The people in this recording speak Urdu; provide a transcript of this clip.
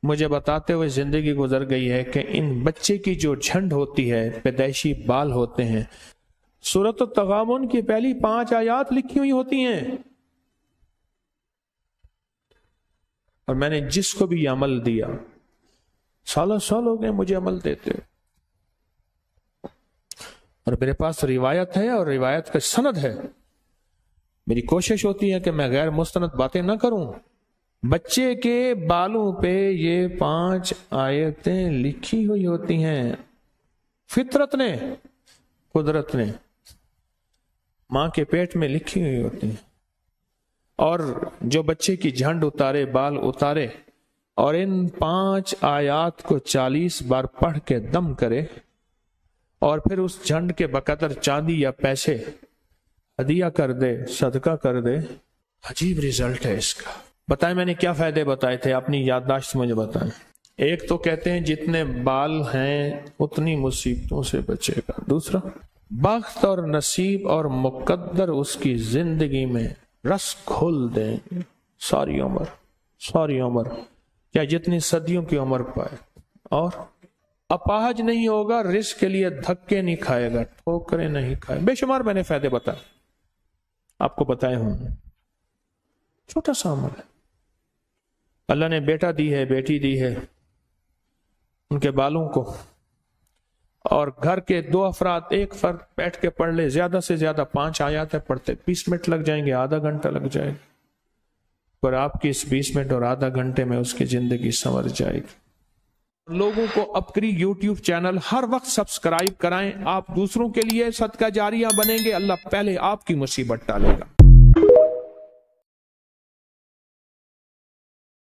مجھے بتاتے ہوئے زندگی گزر گئی ہے کہ ان بچے کی جو جھنڈ ہوتی ہے، پیدائشی بال ہوتے ہیں، سورۃ التغابن کی پہلی 5 آیات لکھی ہوئی ہوتی ہیں، اور میں نے جس کو بھی یہ عمل دیا، سالوں سال ہو گئے مجھے عمل دیتے، اور میرے پاس روایت ہے اور روایت کا سند ہے، میری کوشش ہوتی ہے کہ میں غیر مستند باتیں نہ کروں۔ بچے کے بالوں پہ یہ 5 آیتیں لکھی ہوئی ہوتی ہیں، فطرت نے، قدرت نے ماں کے پیٹ میں لکھی ہوئی ہوتی ہیں، اور جو بچے کی جھنڈ اتارے، بال اتارے، اور ان 5 آیات کو 40 بار پڑھ کے دم کرے، اور پھر اس جھنڈ کے بقدر چاندی یا پیسے ہدیہ کر دے، صدقہ کر دے، عجیب رزلٹ ہے اس کا۔ بتائیں میں نے کیا فائدے بتائے تھے، اپنی یادداشت مجھے بتائیں۔ ایک تو کہتے ہیں جتنے بال ہیں اتنی مصیبتوں سے بچے گا۔ دوسرا، بخت اور نصیب اور مقدر اس کی زندگی میں رس کھول دیں گے، ساری عمر یا جتنی صدیوں کی عمر پائے، اور اپاہج نہیں ہوگا، رزق کے لیے دھکے نہیں کھائے گا، ٹھوکریں نہیں کھائے، بے شمار میں نے فائدے بتائے، آپ کو بتائے ہوں، چھوٹا سا عمل ہے۔ اللہ نے بیٹا دی ہے، بیٹی دی ہے، ان کے بالوں کو، اور گھر کے 2 افراد، ایک فرد بیٹھ کے پڑھ لے، زیادہ سے زیادہ 5 آیاتیں پڑھتے، 20 منٹ لگ جائیں گے، آدھا گھنٹہ لگ جائے گا، پر آپ کی اس 20 منٹ اور آدھا گھنٹے میں اس کی زندگی سنور جائے گی۔ لوگوں کو اپنی یوٹیوب چینل ہر وقت سبسکرائب کرائیں، آپ دوسروں کے لیے صدقہ جاریہ بنیں گے، اللہ پہلے آپ کی مصیبت ٹالے گا۔